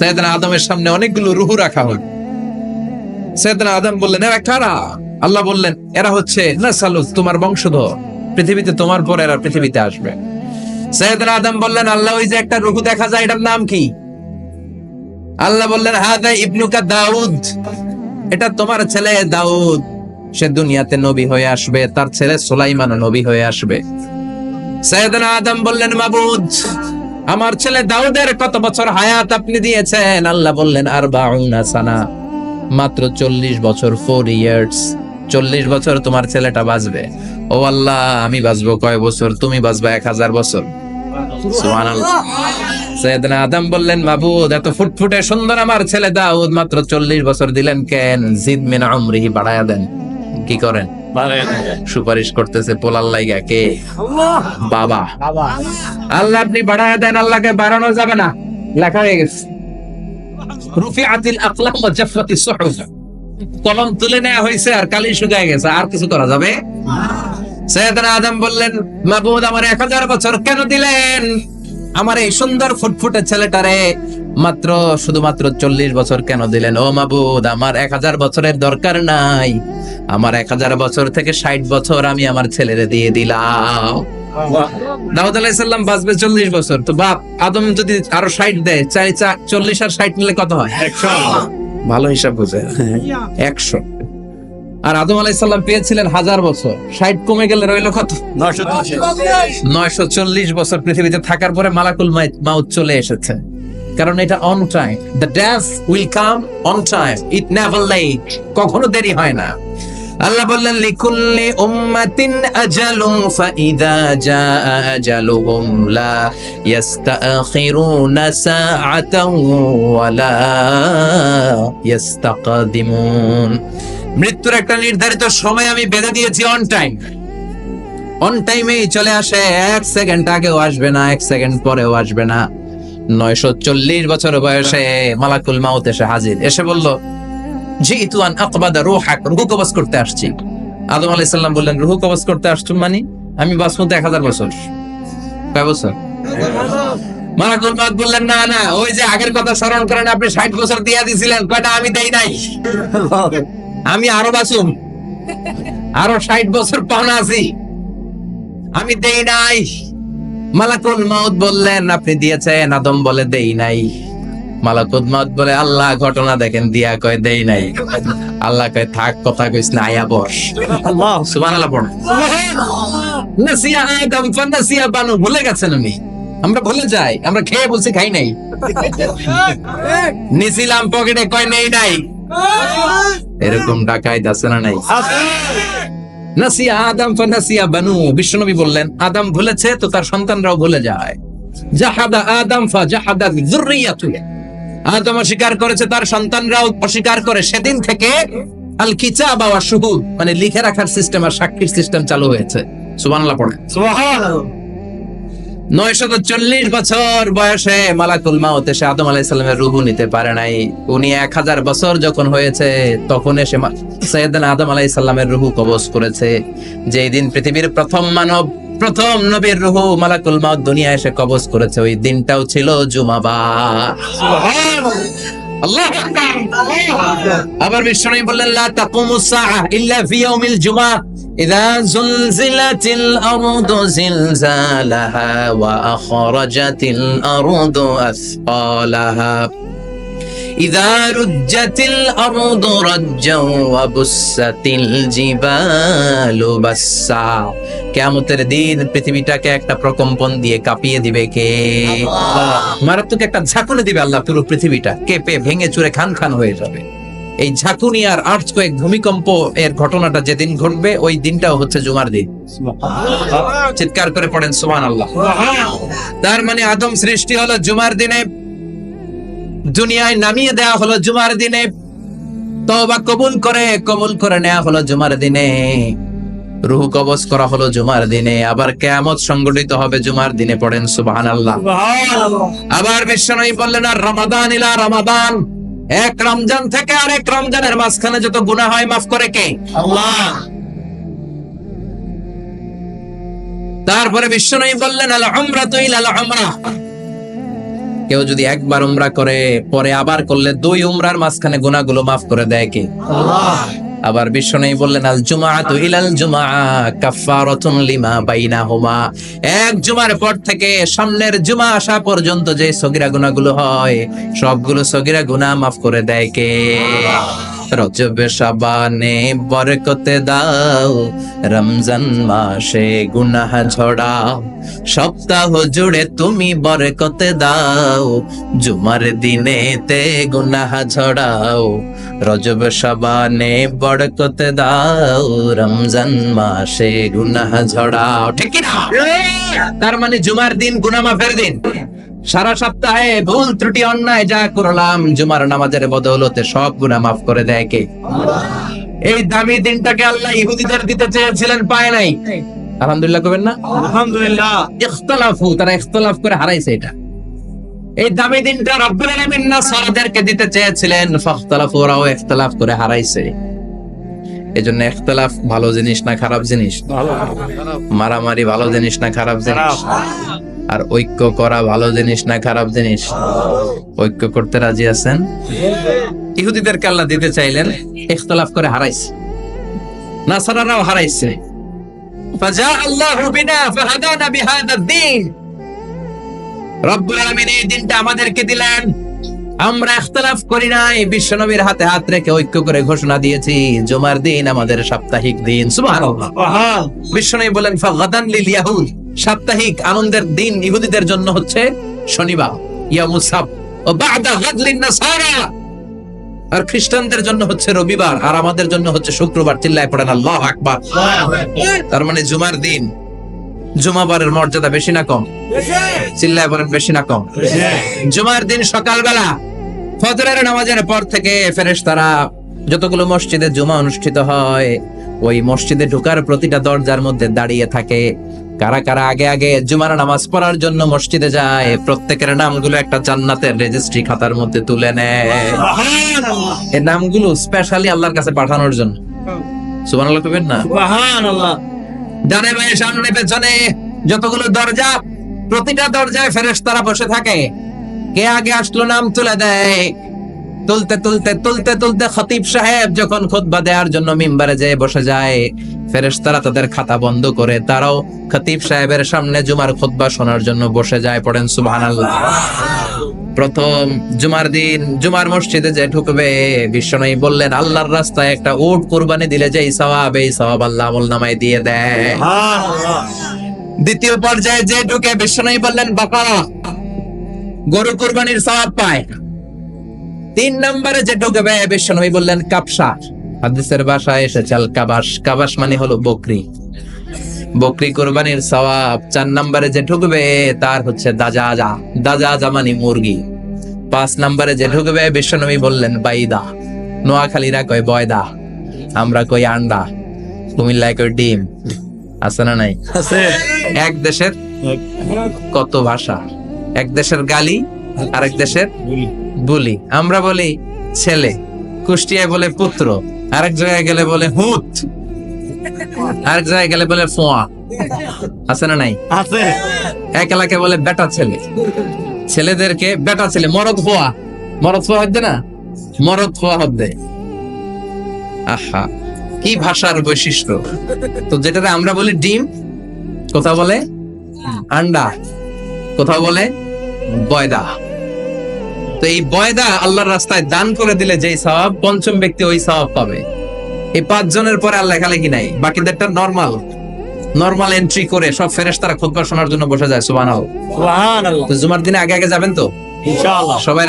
সাইয়েদনা আদমের সামনে অনেকগুলো রূহ রাখা হল। সাইয়েদনা আদম বললেন, এরা কারা? আল্লাহ বললেন, এরা হচ্ছে নাসালুস, তোমার বংশধর, পৃথিবীতে তোমার পর এরা পৃথিবীতে আসবে। সাইয়েদনা আদম বললেন, আল্লাহ ওই যে একটা রূহ দেখা যায়, এটার নাম কি? আল্লাহ বললেন, হাদা ইবনুকা দাউদ, এটা তোমার ছেলে দাউদ, সে দুনিয়াতে নবী হয়ে আসবে, তার ছেলে সুলাইমান নবী হয়ে আসবে। সাইয়েদনা আদম বললেন, মাবুদ, আমার ছেলে দাউদের কত বছর হায়াত আপনি দিয়েছেন? আল্লাহ বললেন, 40 সানা, মাত্র 40 বছর, 4 ইয়ার্স। 40 বছর তোমার ছেলেটা বাঁচবে। ও আল্লাহ, আমি বাঁচবো কয় বছর? তুমি বাঁচবা 1000 বছর। সুবহানাল্লাহ। সাইয়েদনা আদম বললেন, মাবুদ, এত ফুটফুটে সুন্দর আমার ছেলে দাউদ, মাত্র 40 বছর দিলেন কেন? জিদ মিন উমরিহি, বাড়ায়া দেন। কি করেন? সুপারিশ করতেছে পোলার লাইগা। কে? বাবা। আল্লাহ আপনি বাড়ায়া দেন, আল্লাহকে বাড়ানো যাবে না। লেখা হয়ে গেছে, রুফিআতিল আকলাম ওয়া জাফফাতিস সুহুফ, কলম তুলে নেওয়া হয়েছে আর কালি শুকায় গেছে, আর কিছু করা যাবে? সাইয়েদনা আদম বললেন, মাবুদ, আমার 1000 বছর কেন দিলেন? আমার এই সুন্দর ফুটফুটে ছেলেটারে মাত্র শুধুমাত্র 40 বছর কেন দিলেন? ও মাবুদ, আমার 1000 বছরের দরকার নাই, আমার 1000 বছর থেকে 60 বছর আমি আমার ছেলেরে দিয়ে দিলাম। দাউদ আলাইহিস সালাম বাঁচবে 40 বছর, তো বাপ আদম যদি আরো 60 দেয়, 40 আর 60 নিলে কত হয়? 100। ভালো হিসাব বুঝে, 100। আর আদম আলাইহিস সালাম পেয়েছিলেন 1000 বছর, 60 কমে গেলে রইল কত? 940 বছর পৃথিবীতে থাকার পরে মালাকুল মাউত চলে এসেছে। কারণ এটা on time, the death will come on time, it never late, কখনো দেরি হয় না। আল্লাহ বললেন, লিকুল্লি উম্মাতিন আজালুন ফাইদা জাআ আজালুহুম লা ইস্তাখিরুনা সাআতান ওয়া লা ইস্তাকদিমুন। মৃত্যুর একটা নির্ধারিত সময় আমি বেঁধে দিয়েছি, অন টাইম। অন টাইমেই চলে আসে, 1 সেকেন্ড আগেও আসবে না, 1 সেকেন্ড পরেও আসবে না। 940 বছর বয়সে মালাকুল মাউত এসে হাজির, এসে বলল, জিতু আন আকবাদা রূহাক, রূহ কবজ করতে আসছি। আদম আলাইহিস সালাম বললেন, রূহ কবজ করতে আসছো মানে? আমি বাঁচবো 1000 বছর। কয় বছর? মালাকুল মাউত বললেন, না না, ওই যে আগের কথা স্মরণ করেন, আপনি 60 বছর দিয়া দিছিলেন, কয়টা আমি দেই নাই, আমি আরো বাঁচুম, আরো 60 বছর পাওনা আছি, আমি দেই নাই। মালাকুল মাউত বললেন, আপনি দিয়েছেন? আদম বলে, দেই নাই। মালাকুল মাউত বলে, আল্লাহ ঘটনা দেখেন, দিয়া কয় দেই নাই। আল্লাহ কয়, থাক, কথা কইস না, আয়া বস। আল্লাহ সুবহানাল্লাহ পড়। নাসিয়া আদম ফানাসিয়া বানু, ভুলে গেছেন উনি। আমরা ভুলে যাই, আমরা খেয়ে বলছি খাই নাই, নিছিলাম পকেটে, কয় নেই নাই। এরকম ডাকাইত আছে না নাই? নাসিয়া আদম ফানাসিয়া বানু, বিশ্বনবী বললেন, আদম ভুলেছে তো তার সন্তানরাও ভুলে যায়। জাহাদা আদম ফাজাহাদা যুররিয়াতুহু, আদম অস্বীকার করেছে, তার সন্তানরাও অস্বীকার করে। সেদিন থেকে আল কিতাবা ওয়া শুহুদ, মানে লিখে রাখার সিস্টেম আর সাক্ষীর সিস্টেম চালু হয়েছে। সুবহানাল্লাহ পড়ে। সুবহানাল্লাহ। 940 বছর বয়সে মালাকুল মাউত এসে আদম আলাইহিস সালামের রূহ নিতে পারে নাই। উনি 1000 বছর যখন হয়েছে তখন এসে সাইয়েদনা আদম আলাইহিস সালামের রূহ কবজ করেছে। যেই দিন পৃথিবীর প্রথম মানব, প্রথম নবীর রূহ মালাকুল মাউত দুনিয়া এসে কবজ করেছে, ওই দিনটাও ছিল জুমাবার। সুবহানাল্লাহ, আল্লাহু আকবার। আবার বিশ্বনবী বললেন, লা তাকুমুস সাআ ইল্লা ফি ইয়াউমিল জুমআহ, ইযা যুলজিলাতিল আরদু জিলজালাহা ওয়া আখরাজাতিল আরদু আসফালাহা, ইযা রুজ্জাতিল আরদু রাজ্জাও ওয়া বুসাতিল জিবালু বাসসা। কিয়ামতের দিন পৃথিবীটাকে একটা প্রকম্পন দিয়ে কাঁপিয়ে দিবে কে? আল্লাহ। মারাত্মক একটা ঝাঁকুনি দিবে আল্লাহ, পুরো পৃথিবীটা কেঁপে ভেঙে চুরে খান খান হয়ে যাবে। এই ঝাঁকুনি আর আর্থকোয়েক, ভূমিকম্প এর ঘটনাটা যেদিন ঘটবে, ওই দিনটাও হচ্ছে জুমার দিন। চিৎকার করে পড়েন সুবহানাল্লাহ। তার মানে আদম সৃষ্টি হলো জুমার দিনে, দুনিয়ায় নামিয়ে দেওয়া হলো জুমার দিনে, তওবা কবুল করে নেওয়া হলো জুমার দিনে, রূহ কবজ করা হলো জুমার দিনে, আবার কিয়ামত সংগঠিত হবে জুমার দিনে। পড়েন সুবহানাল্লাহ। আবার বিশ্বনবী বললেন, আর রমাদান ইলা রমাদান, এক রমজান থেকে আরেক রমজানের মাঝখানে যত গুনাহ হয় মাফ করে কে? আল্লাহ। তারপরে বিশ্বনবী বললেন, আল উমরাতু ইলা আল উমরা, কেউ যদি একবার উমরা করে পরে আবার করলে 2 উমরার মাঝখানে গুনাহগুলো মাফ করে দেয় কে? আল্লাহ। আবার বিশ্বনবী বললেন আল জুমআতু ইলাল জুমআ কাফফারাতুন লিমা বাইনাহুমা, এক জুমার পর থেকে সামনের জুমা আসা পর্যন্ত যে সগীরা গুনাহগুলো হয় সবগুলো সগীরা গুনাহ মাফ করে দেয় কে? রজব শাবানে বরকতে দাও, রমজান মাসে গুনাহ ঝড়াও, সপ্তাহ জুড়ে তুমি বরকতে দাও, জুমার দিনেতে গুনাহ ঝড়াও, রজব শাবানে বরকতে দাও, রমজান মাসে গুনাহ ঝড়াও। ঠিক কি না? তার মানে জুমার দিন গুনাহ মাফের দিন। সারা সপ্তাহে ভুল ত্রুটি অন্যায় যা করলাম জুমার নামাজের বদৌলতে সব গুনাহ মাফ করে দেয় কে? এই দামি দিনটাকে আল্লাহ ইহুদিদের দিতে চেয়েছিলেন, পায় নাই। আলহামদুলিল্লাহ কবেন না? আলহামদুলিল্লাহ। ইখতিলাফু, তারা ইখতিলাফ করে হারাইছে এটা। এই দামি দিনটা রব্বুল আলামিন নাসারাদেরকে দিতে চেয়েছিলেন, ফাখতালাফু, ওরাও ইখতিলাফ করে হারাইছে। এজন্য ইখতিলাফ ভালো জিনিস না খারাপ জিনিস? মারামারি ভালো জিনিস না খারাপ জিনিস? আর ঐক্য করা ভালো জিনিস না খারাপ জিনিস? ঐক্য করতে রাজি আছেন? ইহুদিদেরকে আল্লাহ দিতে চাইলেন, ইখতিলাফ করে হারাইছে। নাসারারাও হারাইছে। ফাজা আল্লাহু বিনা ফাহাদানা বিহাদা দ্বীন, রব্বুল আলামিন এই দিনটা আমাদেরকে দিলেন, আমরা ইখতিলাফ করি নাই, বিশ্বনবীর হাতে হাত রেখে ঐক্য করে ঘোষণা দিয়েছি জুমার দিন আমাদের সাপ্তাহিক দিন। সুবহানাল্লাহ। বিশ্বনবী বলেন ফাগাদান লিল ইয়াহুদ, সাপ্তাহিক আনন্দের দিন ইহুদিদের জন্য হচ্ছে শনিবার, ইয়ামুস সাbt, ও বা'দা গাদ লিন নাসারা, আর খ্রিস্টানদের জন্য হচ্ছে রবিবার, আর আমাদের জন্য হচ্ছে শুক্রবার। চিল্লায় পড়েন আল্লাহু আকবার। তার মানে জুমার দিন, জুমাবারের মর্যাদা বেশি না কম? চিল্লায় বলেন বেশি না কম? জুমার দিন সকালবেলা ফজরের নামাজের পর থেকে ফেরেশতারা যতগুলো মসজিদে জুমা অনুষ্ঠিত হয় ওই মসজিদে ঢোকার প্রতিটা দরজার মধ্যে দাঁড়িয়ে থাকে। কারা কারা আগে আগে জুমার নামাজ পড়ার জন্য মসজিদে যায়, প্রত্যেকের নামগুলো একটা জান্নাতের রেজিস্ট্রি খাতার মধ্যে তুলে নেয়। এই নামগুলো স্পেশালি আল্লাহর কাছে পাঠানোর জন্য। সুবহানাল্লাহ কইবেন না? সুবহানাল্লাহ। ডানে বামে সামনে পেছনে যতগুলো দরজা, প্রতিটা দরজায় ফেরেশতারা বসে থাকে। কে আগে আসলো নাম তুলে দেয়। তুলতে তুলতে তুলতে তুলতে খতিব সাহেব যখন খুতবা দেওয়ার জন্য মিম্বারে যেয়ে বসে যায়, ফেরেশতারা তাদের খাতা বন্ধ করে তারাও খতিব সাহেবের সামনে জুমার খুতবা শোনার জন্য বসে যায়। পড়েন সুবহানাল্লাহ। প্রথম জুমার দিন জুমার মসজিদে যে ঢুকবে, বিশ্বনবী বললেন আল্লাহর রাস্তায় একটা উট কুরবানি দিলে যেই সওয়াব, এই সওয়াব আল্লাহ আমলনামায় দিয়ে দেয়। দ্বিতীয় পর্যায়ে যে ঢুকে, বিশ্বনবী বললেন বাকারা, গরু কুরবানির সওয়াব পায়। 3 নম্বরে যে ঢুকবে, বিশ্বনবী বললেন কাবসা, হাদিসের ভাষায় এসেছে আল কাবাস, কাবাস মানে হলো বকরি, বকরি কুরবানির সওয়াব। 4 নম্বরে যে ঢুকবে তার হচ্ছে দাজাজা, দাজাজা মানে মুরগি। 5 নম্বরে যে ঢুকবে, বিশ্বনবী বললেন বাইদা, নোয়াখালীরা কয় বয়দা, আমরা কই আন্ডা, কুমিল্লায় কই ডিম। আছে না নাই? আছে। এক দেশের কত ভাষা, এক দেশের গালি আরেক দেশের বুলি। আমরা বলি ছেলে, কুষ্টিয়ায় বলে পুত্র, আরেক জায়গায় গেলে বলে হুত, আরেক জায়গায় গেলে বলে ফোয়া। আছে না নাই? আছে। এক এলাকায় বলে বেটা ছেলে, ছেলেদেরকে বেটা ছেলে, মরদ ফোয়া, মরদ ফোয়া হচ্ছে না, মরদ ফোয়া হবে। আহা, কি ভাষার বৈশিষ্ট্য। তো যেটাতে আমরা বলি ডিম, কোথাও বলে আন্ডা, কোথাও বলে বয়দা। তো এই বয়দা আল্লাহর রাস্তায় দান করে দিলে যেই সওয়াব, পঞ্চম ব্যক্তি ওই সওয়াব পাবে। এই 5 জনের পরে আর লেখালেখি নাই, বাকিদেরটা নরমাল এন্ট্রি করে সব ফেরেশতারা খুতবা শোনার জন্য বসে যায়। সুবহানাল্লাহ। সুবহানাল্লাহ। তো জুমার দিনে আগে আগে যাবেন তো ইনশাআল্লাহ। সবাই?